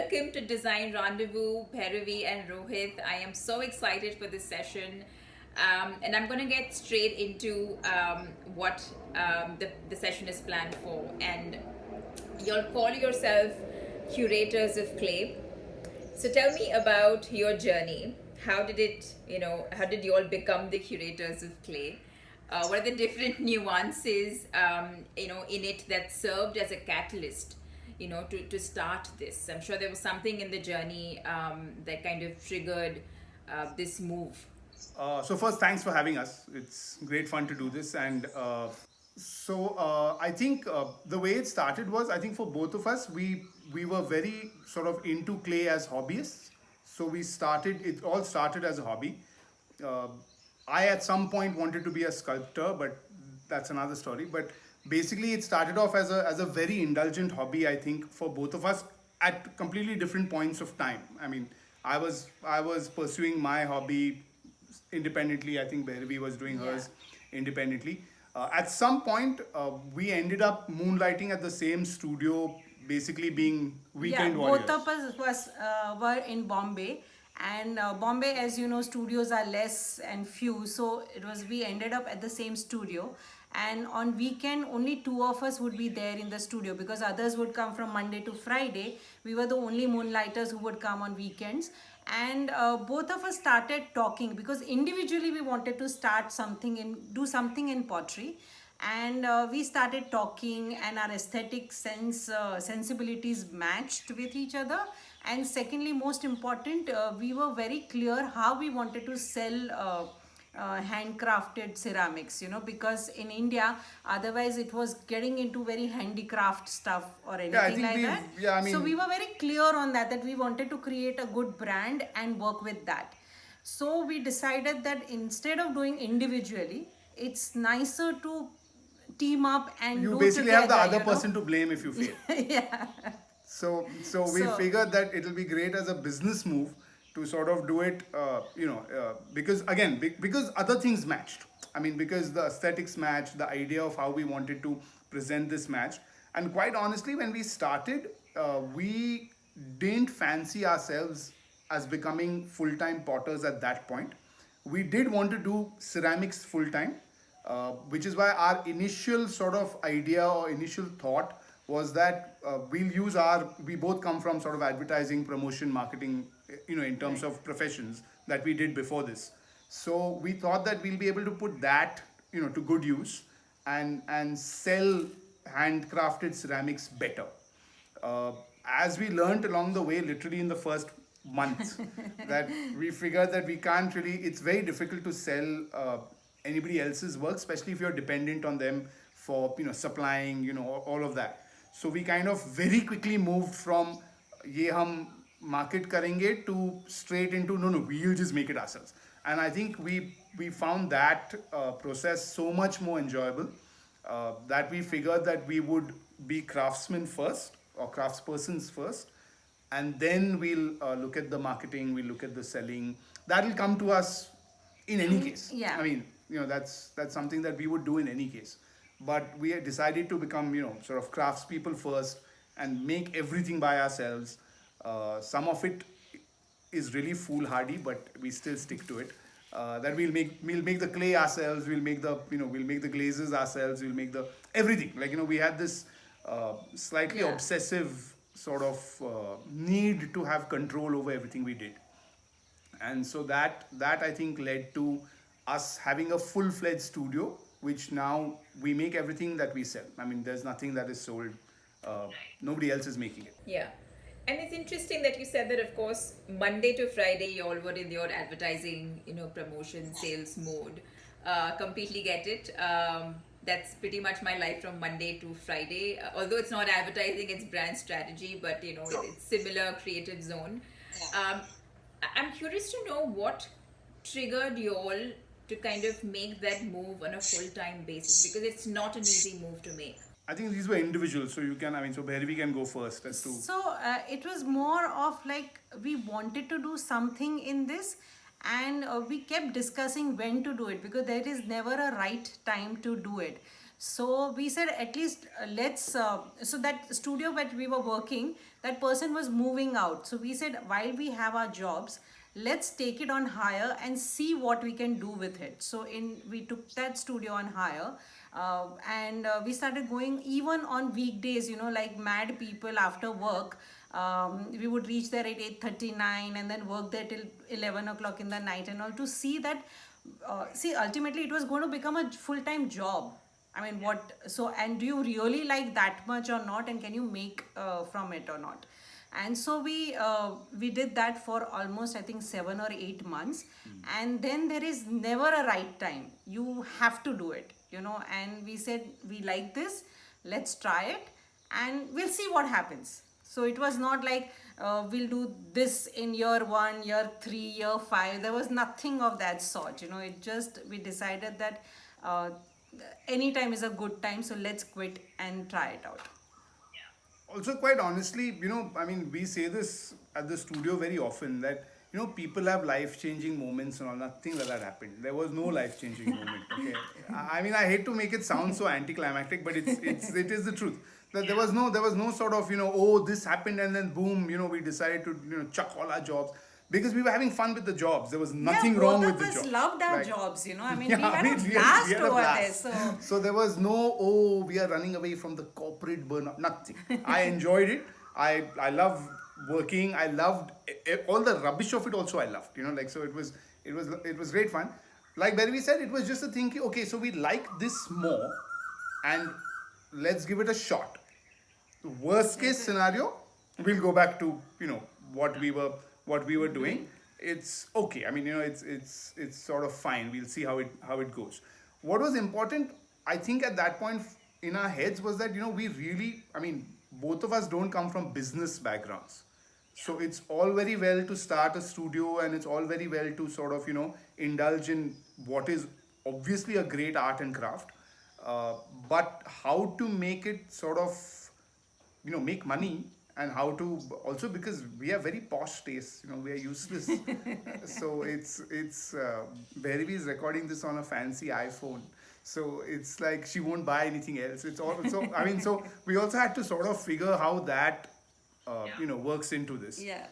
Welcome to Design Rendezvous, Bhairavi and Rohit. I am so excited for this session. And I'm going to get straight into what the session is planned for. And you'll call yourself curators of clay. So tell me about your journey. How did you all become the curators of clay? What are the different nuances, in it that served as a catalyst, to start this? I'm sure there was something in the journey that kind of triggered this move. So first, thanks for having us. It's great fun to do this, and I think the way it started was, I think for both of us, we were very sort of into clay as hobbyists. So we started. It all started as a hobby. Uh, I at some point wanted to be a sculptor, but that's another story. But basically, it started off as a very indulgent hobby. I think for both of us at completely different points of time. I mean, I was pursuing my hobby independently. I think Bhairavi was doing Yeah. hers independently. At some point, we ended up moonlighting at the same studio, basically being Yeah, weekend both warriors. of us were in Bombay, and Bombay, as you know, studios are less and few. So it was we ended up at the same studio, and on weekend only two of us would be there in the studio because others would come from Monday to Friday. We were the only moonlighters who would come on weekends, and both of us started talking because individually we wanted to start something in do something in pottery, and we started talking and our aesthetic sensibilities matched with each other. And secondly, most important, we were very clear how we wanted to sell handcrafted ceramics, because in India otherwise it was getting into very handicraft stuff or Yeah, I anything think like we've. that. Yeah, I So we mean, were very clear on that we wanted to create a good brand and work with that. So we decided that instead of doing individually, it's nicer to team up and you do basically have the together, other person to blame if you fail. yeah. So we So figured that it'll be great as a business move to sort of do it, because again, because other things matched. I mean, because the aesthetics matched, the idea of how we wanted to present this matched, and quite honestly, when we started, we didn't fancy ourselves as becoming full-time potters at that point. We did want to do ceramics full-time, which is why our initial sort of idea or initial thought was that we both come from sort of advertising, promotion, marketing, in terms right. of professions that we did before this. So we thought that we'll be able to put that, to good use, and sell handcrafted ceramics better. uh, as we learned along the way, literally in the first month, that we figured that we can't really, it's very difficult to sell anybody else's work, especially if you're dependent on them for, supplying, all of that. So we kind of very quickly moved from ye hum market karenge to straight into no, we'll just make it ourselves. And I think we found that process so much more enjoyable, that we figured that we would be craftsmen first or craftspersons first, and then we'll look at the marketing, we'll look at the selling. That'll come to us in any case. Yeah. I mean, that's something that we would do in any case. But we had decided to become, sort of craftspeople first and make everything by ourselves. Some of it is really foolhardy, but we still stick to it. That we'll make the clay ourselves. We'll make the glazes ourselves. We'll make the everything. Like, we had this slightly Yeah. obsessive sort of need to have control over everything we did, and so that I think led to us having a full-fledged studio, which now we make everything that we sell. I mean, there's nothing that is sold. Nobody else is making it. Yeah. And it's interesting that you said that, of course, Monday to Friday, you all were in your advertising, promotion, sales mode. Completely get it. That's pretty much my life from Monday to Friday. Although it's not advertising, it's brand strategy, but, it's similar creative zone. Um, I'm curious to know what triggered you all to kind of make that move on a full time basis, because it's not an easy move to make. I think these were individuals, so you can. I mean, so Bhairavi can go first as to. So it was more of like we wanted to do something in this, and we kept discussing when to do it because there is never a right time to do it. So we said at least let's, so that studio where we were working, that person was moving out. So we said while we have our jobs, let's take it on hire and see what we can do with it. So we took that studio on hire, and we started going even on weekdays, like mad people after work. We would reach there at 8:39 and then work there till 11 o'clock in the night and all, to see that, see, ultimately it was going to become a full-time job. I mean, and do you really like that much or not, and can you make from it or not? And so we did that for almost, I think, 7 or 8 months. And then there is never a right time. You have to do it, and we said, we like this, let's try it, and we'll see what happens. So it was not like we'll do this in year 1, year 3, year 5. There was nothing of that sort. It just, we decided that any time is a good time, so let's quit and try it out. Also, quite honestly, I mean, we say this at the studio very often that, people have life-changing moments and all. Nothing like that happened. There was no life-changing moment. Okay, I mean, I hate to make it sound so anticlimactic, but it is the truth. That there was no sort of, oh, this happened and then boom, we decided to, chuck all our jobs. Because we were having fun with the jobs. There was nothing wrong with the jobs. Both of us loved our jobs, I mean, we had a we blast had a over blast. there. So there was no, oh, we are running away from the corporate burnout. Nothing. I enjoyed it. I love working. I loved all the rubbish of it also I loved. So it was great fun. Like Bhargavi said, it was just a thinking, okay, so we like this more and let's give it a shot. Worst case scenario, we'll go back to, what we were doing. It's okay. I mean, it's sort of fine. We'll see how it goes. What was important, I think, at that point in our heads was that, we really, I mean, both of us don't come from business backgrounds. So it's all very well to start a studio, and it's all very well to sort of, indulge in what is obviously a great art and craft. But how to make it sort of, make money, and how to also, because we have very posh tastes, we are useless. So it's Bhargavi is recording this on a fancy iPhone. So it's like she won't buy anything else. It's all, so I mean, so we also had to sort of figure how that works into this. Yeah.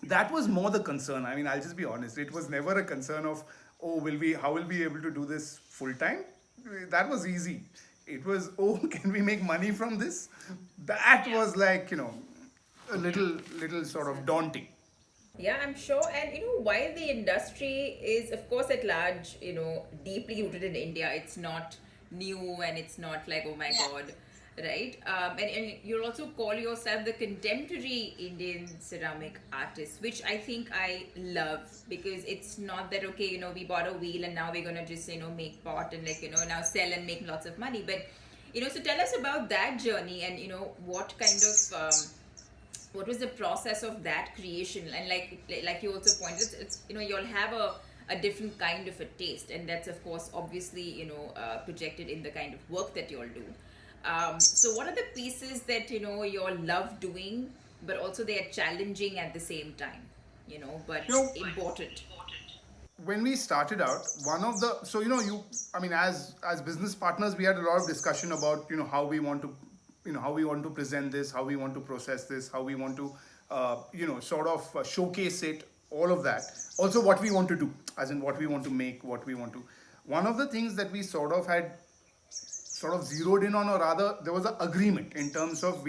That was more the concern. I mean, I'll just be honest. It was never a concern of, oh, how will we be able to do this full time? That was easy. It was, oh, can we make money from this? That was like, a little sort of daunting. Yeah, I'm sure. And while the industry is, of course, at large, deeply rooted in India, it's not new and it's not like, oh my God, right? And you'll also call yourself the contemporary Indian ceramic artist, which I think I love, because it's not that, okay, we bought a wheel and now we're going to just, make pot and now sell and make lots of money. But, so tell us about that journey and, what kind of, what was the process of that creation? And like you also pointed, it's you all have a different kind of a taste, and that's of course obviously projected in the kind of work that you all do. So what are the pieces that you all love doing, but also they are challenging at the same time, but important? When we started out, one of the, so I mean, as business partners, we had a lot of discussion about how we want to, how we want to present this, how we want to process this, how we want to sort of showcase it, all of that. Also what we want to do, as in what we want to make, what we want to. One of the things that we sort of had zeroed in on, or rather there was an agreement in terms of,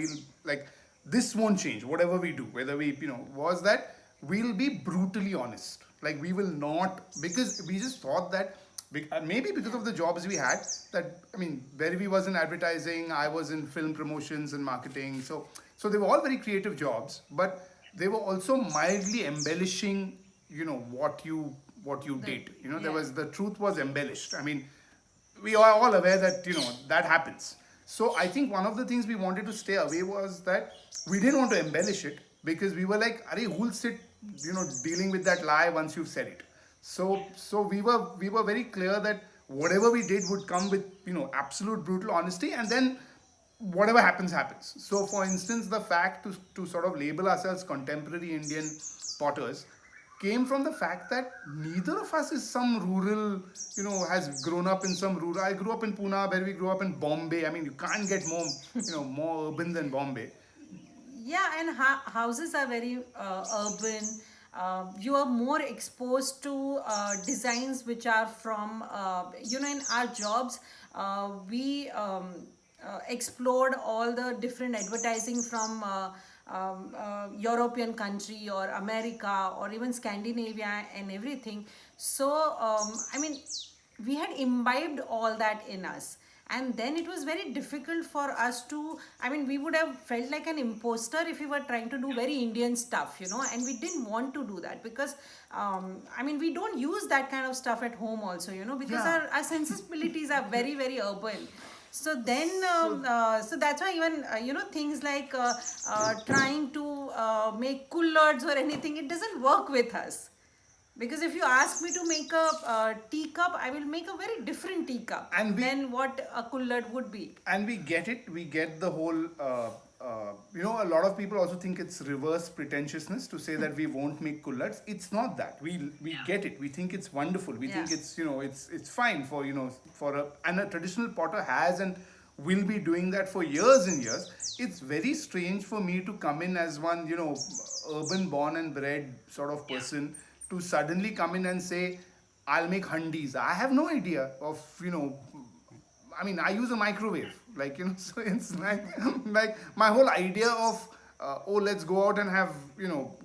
this won't change whatever we do, whether we was that we'll be brutally honest. Like, we will not, because we just thought that maybe because of the jobs we had, that, I mean, Bhargavi was in advertising, I was in film promotions and marketing, so they were all very creative jobs, but they were also mildly embellishing what you did. There was, the truth was embellished. I mean, we are all aware that that happens. So I think one of the things we wanted to stay away was that we didn't want to embellish it, because we were like, who'll sit dealing with that lie once you've said it. So we were very clear that whatever we did would come with absolute brutal honesty, and then whatever happens. So for instance, the fact to sort of label ourselves contemporary Indian potters came from the fact that neither of us is some rural, has grown up in some rural. I grew up in Pune, Bharvi grew up in Bombay. I mean, you can't get more, more urban than Bombay. Yeah, and houses are very urban. You are more exposed to designs which are from, in our jobs, we explored all the different advertising from European country or America or even Scandinavia and everything. So, I mean, we had imbibed all that in us, and then it was very difficult for us to, I mean, we would have felt like an imposter if we were trying to do very Indian stuff, and we didn't want to do that because I mean, we don't use that kind of stuff at home also, because Yeah. our sensibilities are very, very urban. So then so that's why even things like trying to make kullards or anything, it doesn't work with us. Because if you ask me to make a teacup, I will make a very different teacup than what a kullad would be. And we get it. We get the whole. A lot of people also think it's reverse pretentiousness to say that we won't make kullads. It's not that. We get it. We think it's wonderful. We think Yeah. it's it's fine for and a traditional potter has and will be doing that for years and years. It's very strange for me to come in as one urban born and bred sort of person to suddenly come in and say, I'll make handis. I have no idea of, I mean, I use a microwave, so it's like my whole idea of, let's go out and have,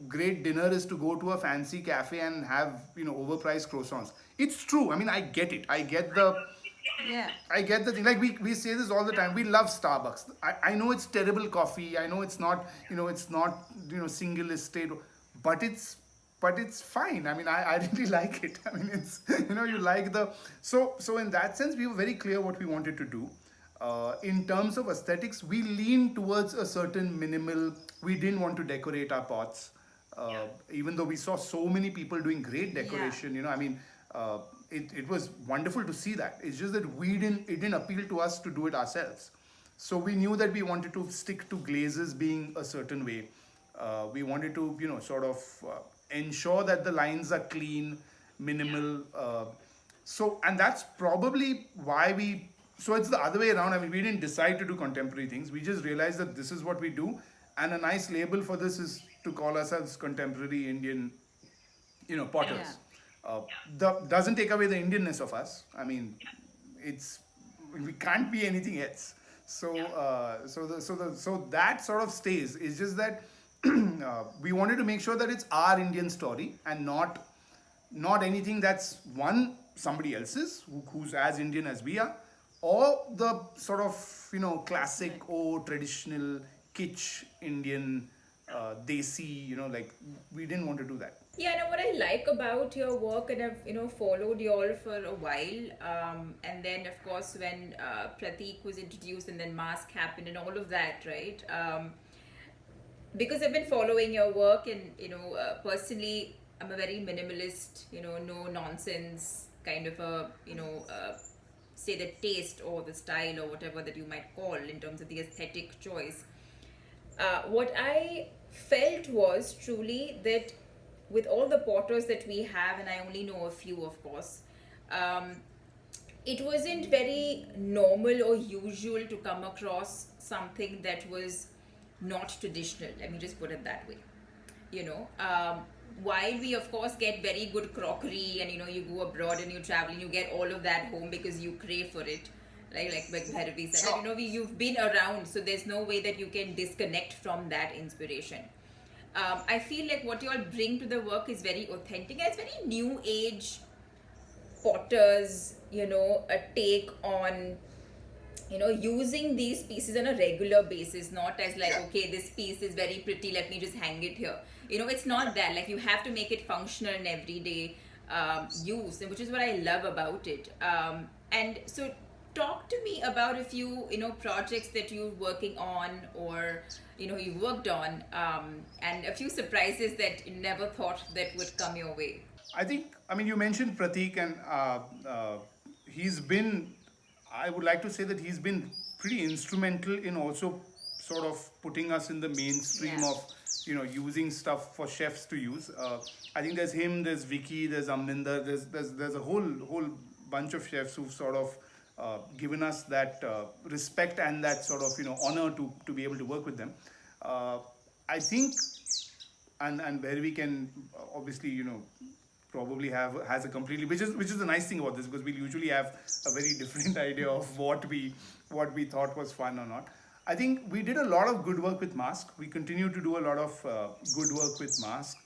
great dinner is to go to a fancy cafe and have, overpriced croissants. It's true. I mean, I get it. Yeah. I get the thing. Like we say this all the time. We love Starbucks. I know it's terrible coffee. I know it's not, single estate, but it's fine. I mean, I really like it. I mean, it's you like the so in that sense we were very clear what we wanted to do. In terms of aesthetics, we lean towards a certain minimal. We didn't want to decorate our pots, even though we saw so many people doing great decoration. I mean, it was wonderful to see that. It's just that it didn't appeal to us to do it ourselves. So we knew that we wanted to stick to glazes being a certain way. We wanted to, sort of ensure that the lines are clean, minimal. And that's probably why so it's the other way around. I mean, we didn't decide to do contemporary things. We just realized that this is what we do. And a nice label for this is to call ourselves contemporary Indian, potters. Doesn't take away the Indianness of us. I mean, we can't be anything else. So that sort of stays. It's just that we wanted to make sure that it's our Indian story and not anything that's somebody else's who's as Indian as we are, or the sort of classic or traditional kitsch Indian desi, like we didn't want to do that. Yeah, no, what I like about your work, and I've followed you all for a while, and then of course when Pratik was introduced and then Mask happened and all of that, right? Because I've been following your work, and personally I'm a very minimalist, no nonsense kind of a say the taste or the style or whatever that you might call in terms of the aesthetic choice. What I felt was truly that with all the potters that we have, and I only know a few, of course, it wasn't very normal or usual to come across something that was not traditional. Let me just put it that way. While we of course get very good crockery, and you go abroad and you travel and you get all of that home because you crave for it, right? Like Bhairavi said, that, you've been around, so there's no way that you can disconnect from that inspiration. I feel like what you all bring to the work is very authentic. It's very new age potters, a take on using these pieces on a regular basis, not as like, okay, this piece is very pretty, let me just hang it here. It's not that. Like, you have to make it functional in everyday use, which is what I love about it. And so talk to me about a few projects that you're working on, or you worked on, and a few surprises that you never thought that would come your way. I mean, you mentioned Pratik, and he's been, I would like to say that he's been pretty instrumental in also sort of putting us in the mainstream Yeah. of using stuff for chefs to use. I think there's him, there's Vicky, there's Amninder, there's a whole bunch of chefs who've sort of given us that respect and that sort of honor to be able to work with them. I think, and where we can obviously probably has a completely, which is the nice thing about this, because we usually have a very different idea of what we thought was fun or not. I think we did a lot of good work with Mask. We continue to do a lot of good work with Mask,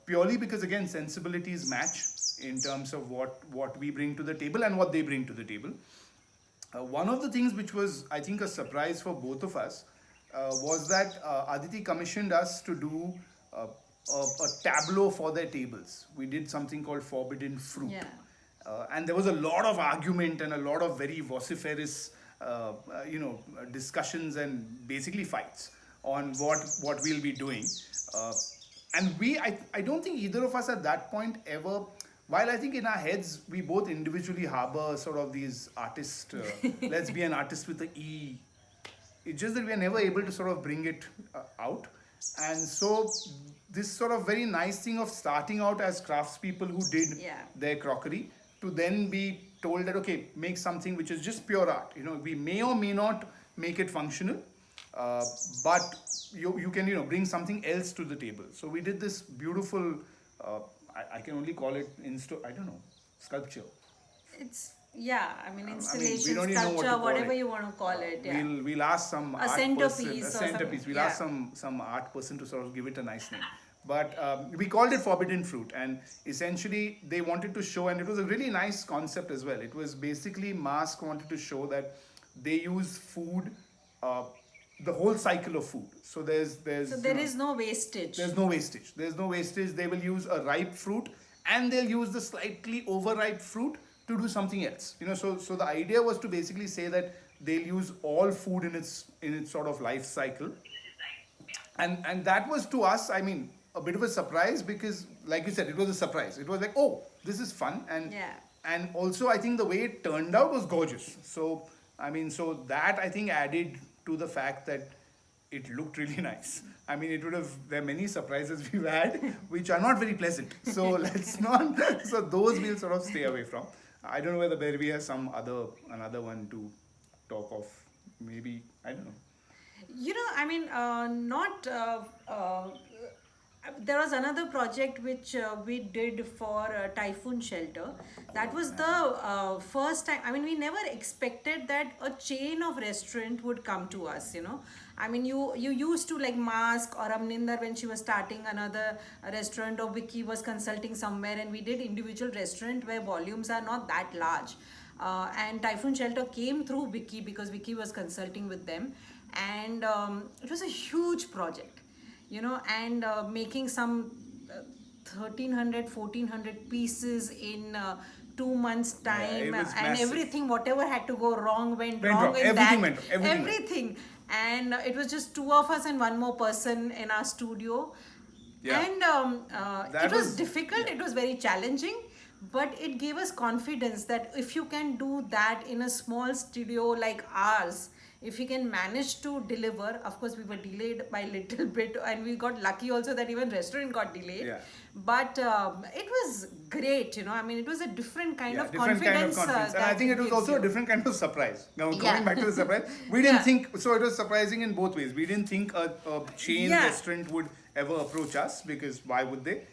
purely because again sensibilities match in terms of what we bring to the table and what they bring to the table. One of the things which was, I think, a surprise for both of us was that Aditi commissioned us to do a tableau for their tables. We did something called Forbidden Fruit. Yeah. And there was a lot of argument and a lot of very vociferous, discussions and basically fights on what we'll be doing. And I don't think either of us at that point ever, while I think in our heads we both individually harbor sort of these artist, let's be an artist with an E. It's just that we are never able to sort of bring it out. And so this sort of very nice thing of starting out as craftspeople who did their crockery, to then be told that, okay, make something which is just pure art. We may or may not make it functional, but you can bring something else to the table. So we did this beautiful, I can only call it sculpture. It's installation, we don't even know what to sculpture, call whatever it. you want to call it. Yeah. We'll ask some art centerpiece person, or centerpiece. something, We'll ask some art person to sort of give it a nice name. But we called it Forbidden Fruit, and essentially they wanted to show, and it was a really nice concept as well. It was basically Mask wanted to show that they use food, the whole cycle of food. So there is no wastage. There's no wastage. There's no wastage. They will use a ripe fruit, and they'll use the slightly overripe fruit to do something else. So the idea was to basically say that they'll use all food in its sort of life cycle, and that was to us, a bit of a surprise, because like you said, it was a surprise. It was like, oh, this is fun, and also I think the way it turned out was gorgeous. So that I think added to the fact that it looked really nice. There are many surprises we've had which are not very pleasant. So let's not, so those we'll sort of stay away from. I don't know whether Bhairavi has another one to talk of. Maybe, I don't know. There was another project which we did for Typhoon Shelter. That was the first time. We never expected that a chain of restaurant would come to us. You used to like Mask or Amninder when she was starting another restaurant, or Vicky was consulting somewhere, and we did individual restaurant where volumes are not that large. And Typhoon Shelter came through Vicky because Vicky was consulting with them, and it was a huge project. And making some 1,300 pieces in 2 months time, and massive. Everything, whatever had to go wrong went wrong. wrong in Everything that. went wrong. Everything. And it was just two of us and one more person in our studio. Yeah. And it was difficult. It was very challenging, but it gave us confidence that if you can do that in a small studio like ours, if we can manage to deliver. Of course, we were delayed by a little bit, and we got lucky also that even restaurant got delayed. Yeah. But it was great, it was a different kind of different confidence. Kind of confidence. And I think it was also a different kind of surprise. Now, going back to the surprise, we didn't think, so it was surprising in both ways. We didn't think a chain restaurant would ever approach us, because why would they?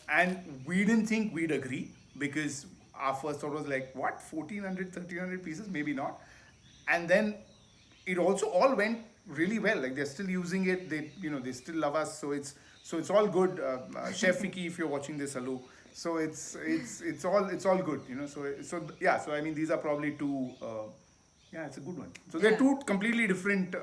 And we didn't think we'd agree, because our first thought was like, what, 1,400, 1,300 pieces? Maybe not. And then it also all went really well. Like, they're still using it. They still love us. So it's all good. Chef Vicky, if you're watching this, hello. So it's all good. So these are probably two. It's a good one. So they're two completely different.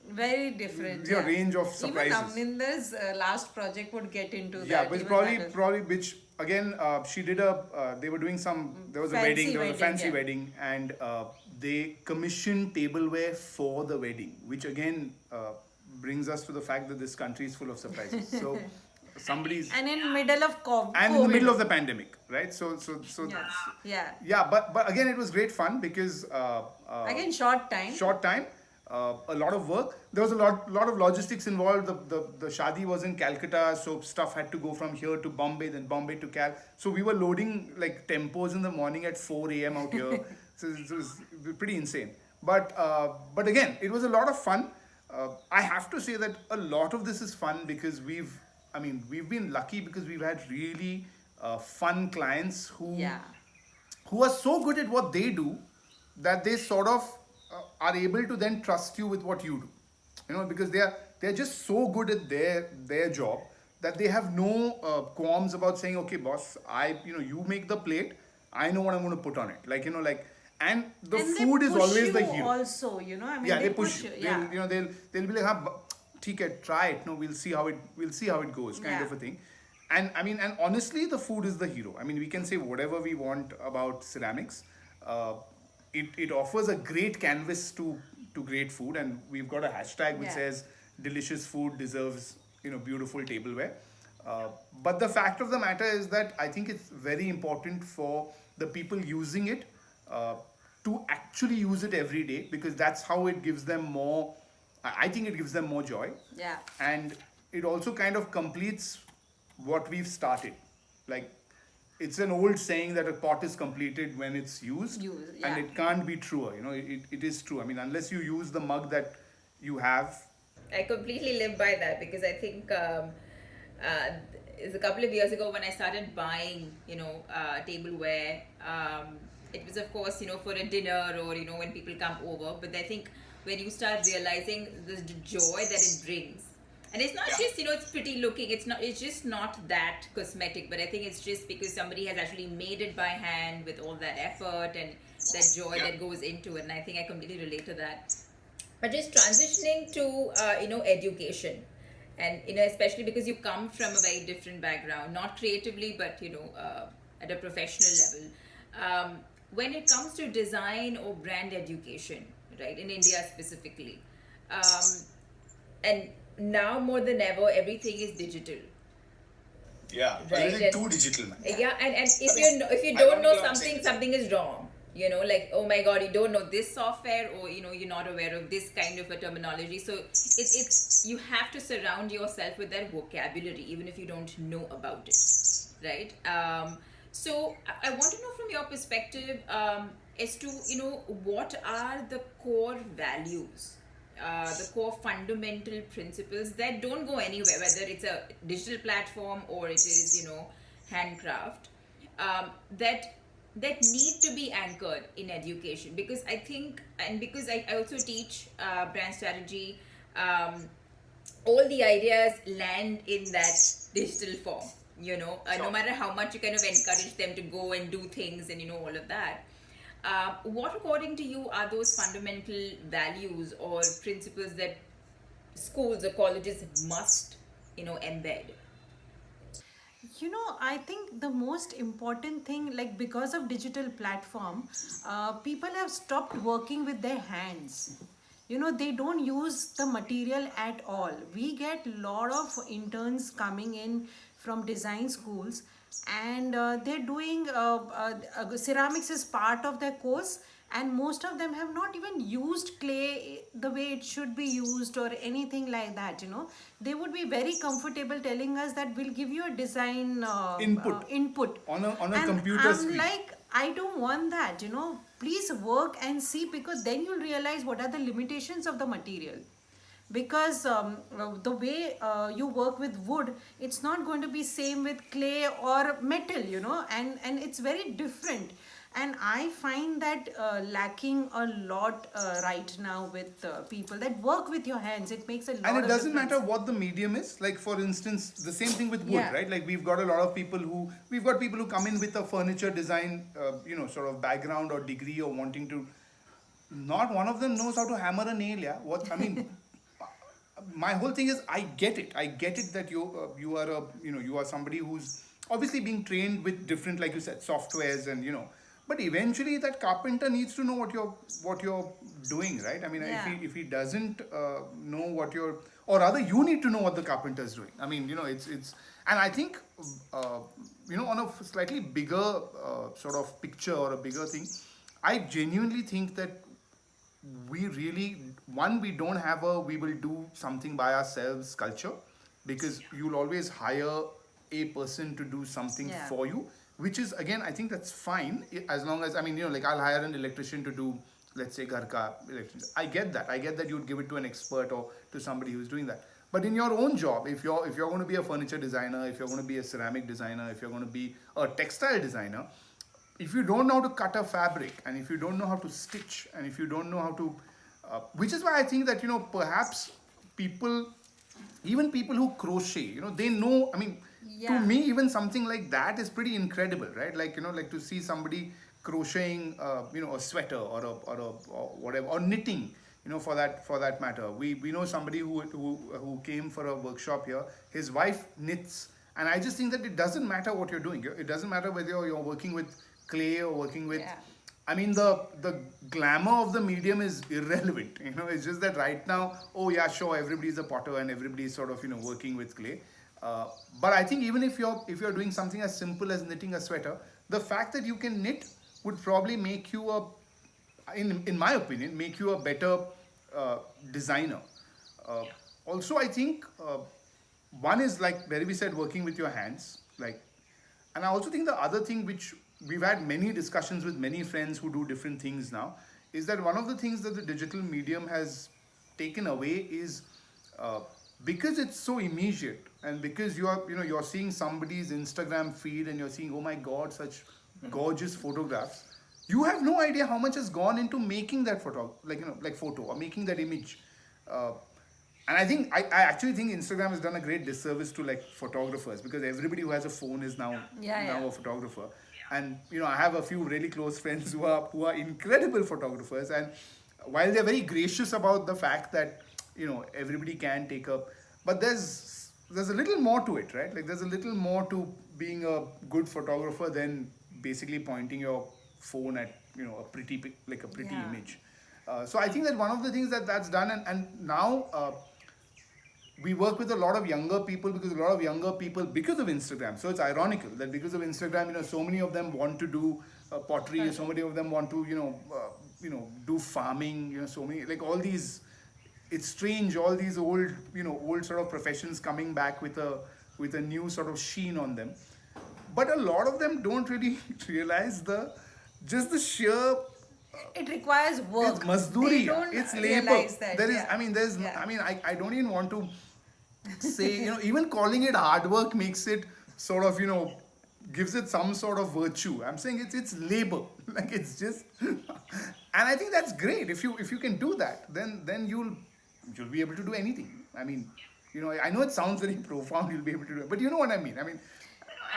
Very different. Range of surprises. Even Amninder's last project would get into that. Yeah, but probably which again she did they were doing there was a wedding, there was a fancy wedding, and they commissioned tableware for the wedding, which again brings us to the fact that this country is full of surprises. So somebody's and in middle of COVID. And in the middle of the pandemic, right? So yeah. Yeah, but again it was great fun, because again short time. a lot of work. There was a lot of logistics involved. The shadi was in Calcutta, so stuff had to go from here to Bombay, then Bombay to Cal. So we were loading like tempos in the morning at 4 a.m. out here. So it was pretty insane. But again, it was a lot of fun. I have to say that a lot of this is fun because we've been lucky because we've had really fun clients Yeah. who are so good at what they do that they sort of are able to then trust you with what you do, because they're just so good at their job that they have no qualms about saying, okay boss, you make the plate, I know what I'm going to put on it, and the And food they is push always you the hero. also, I mean, Yeah, they push you. Yeah. They'll be like, "ठीक है, try it. No, we'll see how it goes," kind Yeah. of a thing. And honestly, the food is the hero. I mean, we can say whatever we want about ceramics. It offers a great canvas to great food, and we've got a hashtag which Yeah. says "delicious food deserves beautiful tableware." But the fact of the matter is that I think it's very important for the people using it to actually use it every day, because that's how it gives them more. I think it gives them more joy, Yeah. and it also kind of completes what we've started. Like, it's an old saying that a pot is completed when it's used, Yeah. and it can't be truer. It is true. I mean, unless you use the mug that you have. I completely live by that because I think it's a couple of years ago when I started buying, tableware. It was, of course, for a dinner or when people come over. But I think when you start realizing the joy that it brings, and it's not just it's pretty looking. It's just not that cosmetic. But I think it's just because somebody has actually made it by hand with all that effort and that joy that goes into it. And I think I completely relate to that. But just transitioning to education, and especially because you come from a very different background, not creatively but at a professional level. When it comes to design or brand education, right, in India specifically, and now more than ever everything is digital. Yeah, Right, everything and- too digital, man. Yeah, and if you don't know something, something is wrong. Like, oh my god, you don't know this software, or you're not aware of this kind of a terminology. So it's you have to surround yourself with that vocabulary, even if you don't know about it, right? So I want to know from your perspective as to what are the core values, the core fundamental principles that don't go anywhere, whether it's a digital platform or it is handcraft, that need to be anchored in education. Because I think, and because I also teach brand strategy, all the ideas land in that digital form, no matter how much you kind of encourage them to go and do things and all of that. What, according to you, are those fundamental values or principles that schools or colleges must, embed? I think the most important thing, like because of digital platform, people have stopped working with their hands. They don't use the material at all. We get lot of interns coming in from design schools, and they're doing ceramics is part of their course, and most of them have not even used clay the way it should be used or anything like that. They would be very comfortable telling us that we'll give you a design input On a and computer I'm screen. like, I don't want that. Please work and see, because then you'll realize what are the limitations of the material. Because the way you work with wood, it's not going to be same with clay or metal, and it's very different. And I find that lacking a lot right now with people that work with your hands. It makes a lot And it of doesn't difference. matter what the medium is. Like, for instance, the same thing with wood, Yeah. right? Like, we've got people who come in with a furniture design sort of background or degree, or wanting to. Not one of them knows how to hammer a nail. Yeah, what I mean. My whole thing is, I get it that you are you are somebody who's obviously being trained with different, like you said, softwares, and but eventually that carpenter needs to know what you're doing, right? I mean, Yeah. if he doesn't know what you're, or rather you need to know what the carpenter's doing. I mean, it's and I think on a slightly bigger sort of picture or a bigger thing, I genuinely think that we really one, we don't have a we will do something by ourselves culture, because you'll always hire a person to do something Yeah. for you, which is, again, I think that's fine, as long as, I mean, like, I'll hire an electrician to do, let's say, ghar ka electrician. I get that you'd give it to an expert or to somebody who's doing that. But in your own job, if you're going to be a furniture designer, if you're going to be a ceramic designer, if you're going to be a textile designer, if you don't know how to cut a fabric, and if you don't know how to stitch, and if you don't know how to, which is why I think that, perhaps people, even people who crochet, they know, I mean, to Yeah. me, even something like that is pretty incredible, right? Like, like to see somebody crocheting, a sweater or whatever, or knitting, for that matter. We know somebody who came for a workshop here. His wife knits, and I just think that it doesn't matter what you're doing. It doesn't matter whether you're working with clay or working with. Yeah. I mean, the glamour of the medium is irrelevant. It's just that right now, oh yeah, sure, everybody's a potter and everybody's sort of working with clay. But I think even if you're doing something as simple as knitting a sweater, the fact that you can knit would probably make you in my opinion, make you a better designer. Also, I think one is, like Berivi said, working with your hands, like, and I also think the other thing, which we've had many discussions with many friends who do different things now, is that one of the things that the digital medium has taken away is, because it's so immediate, and because you're seeing somebody's Instagram feed and you're seeing, oh my God, such gorgeous photographs. You have no idea how much has gone into making that photo, like photo, or making that image. Uh, and I actually think Instagram has done a great disservice to, like, photographers, because everybody who has a phone is now Yeah. a photographer. And I have a few really close friends who are incredible photographers, and while they're very gracious about the fact that everybody can take up, but there's a little more to it, right? Like, there's a little more to being a good photographer than basically pointing your phone at a pretty Yeah. image. So I think that one of the things that's done, and now we work with a lot of younger people, because a lot of younger people, because of Instagram. So it's ironical that because of Instagram, so many of them want to do pottery. So many of them want to do farming. So many, like, all these. It's strange, all these old sort of professions coming back with a new sort of sheen on them. But a lot of them don't really realize the sheer. It requires work. It's mazduri. They don't It's labor. realize that. There is. Yeah. I mean, there's. Yeah. I mean, I don't even want to say. Even calling it hard work makes it sort of gives it some sort of virtue. I'm saying it's labor. Like, it's just. And I think that's great. If you can do that, then you'll be able to do anything. I mean, I know it sounds very profound. You'll be able to do it, but you know what I mean.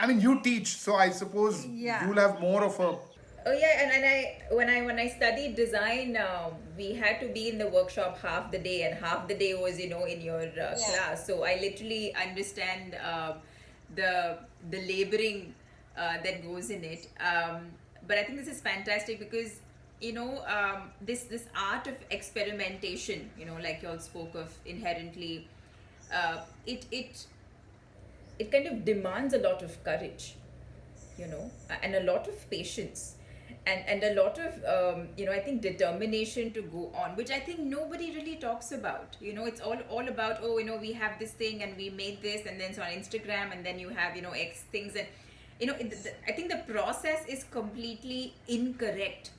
I mean, you teach, so I suppose Yeah. you'll have more of a. Oh yeah, and when I studied design, we had to be in the workshop half the day, and half the day was in your class. So I literally understand the laboring that goes in it. But I think this is fantastic because this art of experimentation, like you all spoke of inherently, it kind of demands a lot of courage, and a lot of patience, and a lot of I think determination to go on, which I think nobody really talks about. It's all about, oh, we have this thing and we made this, and then it's on Instagram, and then you have X things, and I think the process is completely incorrect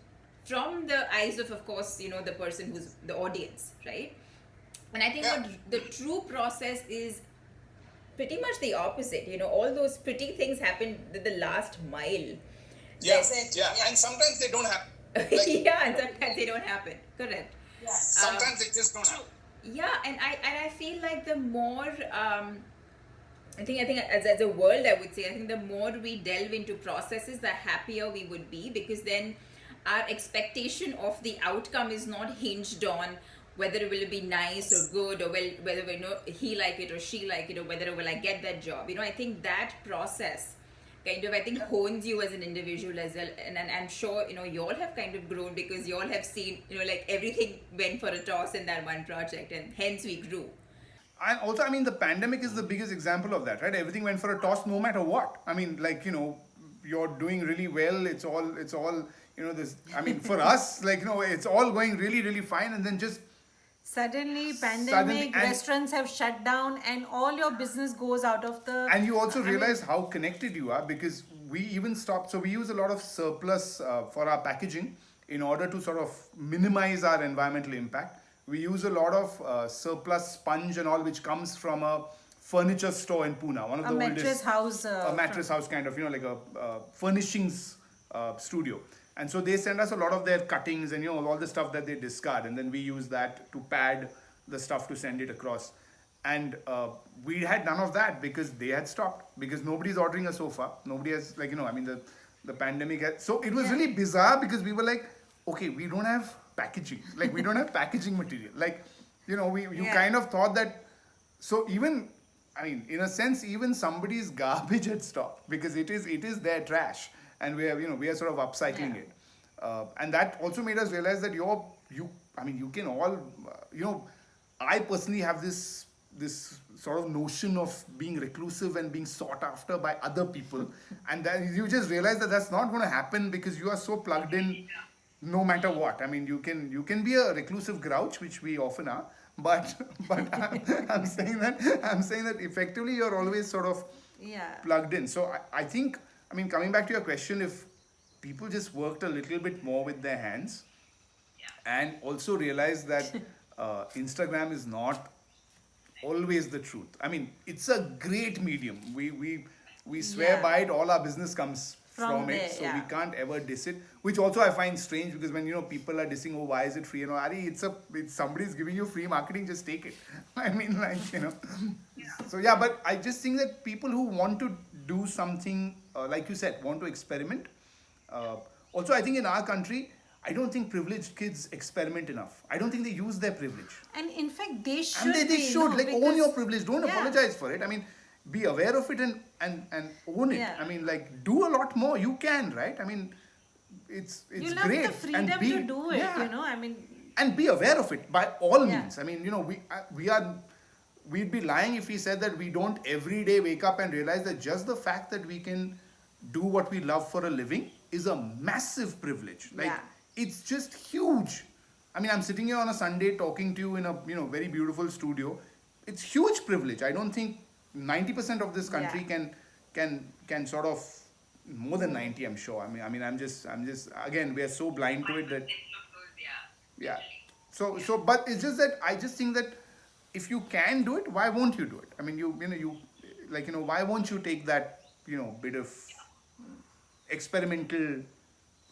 from the eyes of course, the person who's the audience, right? And I think Yeah. what the true process is pretty much the opposite. All those pretty things happen at the last mile. Yeah, Exactly, yeah, yeah. and sometimes they don't happen. Like, Yeah, and sometimes they don't happen. Correct. Yeah. sometimes they just don't happen. Yeah, and I feel like the more I think as a world, I would say, I think the more we delve into processes, the happier we would be, because then our expectation of the outcome is not hinged on whether it will be nice or good, or whether he like it or she like it, or whether will I get that job. I think that process kind of, I think, hones you as an individual as well. And I'm sure you all have kind of grown, because you all have seen like everything went for a toss in that one project, and hence we grew. And also, I mean, the pandemic is the biggest example of that, right? Everything went for a toss, no matter what. I mean, like, you're doing really well. It's all, this. I mean, for us, like, it's all going really, really fine, and then just Suddenly, pandemic, Suddenly, and- restaurants have shut down, and all your business goes out of the. And you also realize how connected you are, because we even stopped. So we use a lot of surplus for our packaging in order to sort of minimize our environmental impact. We use a lot of surplus sponge and all, which comes from a furniture store in Pune, one of A the mattress oldest. house, A mattress house, kind of, like a furnishings studio. And so they send us a lot of their cuttings and all the stuff that they discard, and then we use that to pad the stuff to send it across. And we had none of that because they had stopped, because nobody's ordering a sofa. Nobody has, the pandemic had. So it was really bizarre, because we were like, okay, we don't have packaging. Like, we don't have packaging material. Like, you Yeah. kind of thought that. So even, in a sense, even somebody's garbage had stopped, because it is their trash, and we are sort of upcycling Yeah. it. And that also made us realize that you can all, I personally have this sort of notion of being reclusive and being sought after by other people, and then you just realize that that's not going to happen, because you are so plugged in, no matter what. You can be a reclusive grouch, which we often are, but I'm saying that effectively you're always sort of Yeah. plugged in. So I think, coming back to your question, if people just worked a little bit more with their hands, and also realized that Instagram is not always the truth. It's a great medium. We swear Yeah. by it. All our business comes From from there, it, so yeah. we can't ever diss it. Which also I find strange, because when people are dissing, oh, why is it free? Ari, it's somebody's giving you free marketing, just take it. So yeah, but I just think that people who want to do something, like you said, want to experiment. Also, I think in our country, I don't think privileged kids experiment enough. I don't think they use their privilege. And in fact, they should. And they be, should, no, like, own because- your privilege. Don't Yeah. apologize for it. Be aware of it and own it. Yeah. Do a lot more. You can, right? It's You love great. the freedom And to do it, yeah. I mean, And be aware of it by all Yeah. means. We'd be lying if we said that we don't every day wake up and realize that just the fact that we can do what we love for a living is a massive privilege. Yeah. It's just huge. I'm sitting here on a Sunday talking to you in a very beautiful studio. It's huge privilege. I don't think 90% of this country Yeah. can sort of, more than 90, I'm sure. I'm just again, we are so blind to it that yeah. So but it's just that I just think that if you can do it, why won't you do it? Why won't you take that bit of experimental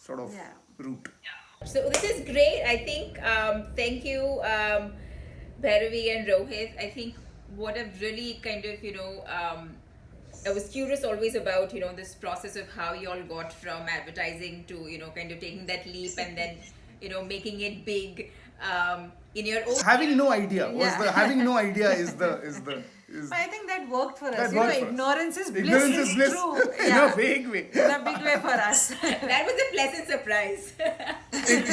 sort of Yeah. route? So this is great. I think, thank you, Bhairavi and Rohit. I think what I've really kind of, I was curious always about, this process of how you all got from advertising to, kind of taking that leap and then, making it big in your own. Having no idea Yeah. having no idea is but I think that worked for us. That You know, worked for us. ignorance is bliss. ignorance is bliss True. in Yeah. a vague way. In a big way for us. That was a pleasant surprise.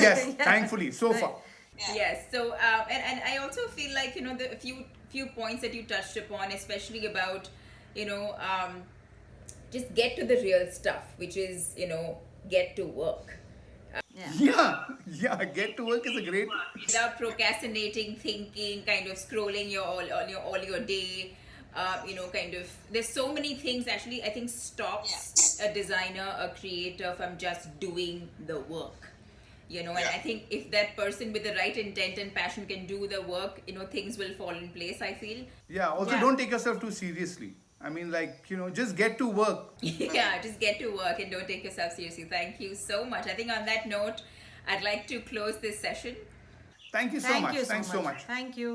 Yes, thankfully, so far. Yes. So, and I also feel like the few points that you touched upon, especially about just get to the real stuff, which is get to work Yeah. Yeah, get to work is a great. without procrastinating, thinking, kind of scrolling all your day. Kind of there's so many things actually I think stops a designer, a creator from just doing the work. And Yeah. I think if that person with the right intent and passion can do the work, things will fall in place, I feel. Yeah, also Yeah. don't take yourself too seriously. Just get to work. Yeah, just get to work and don't take yourself seriously. Thank you so much. I think on that note, I'd like to close this session. Thank you so Thank much. you Thanks so much. Thank you.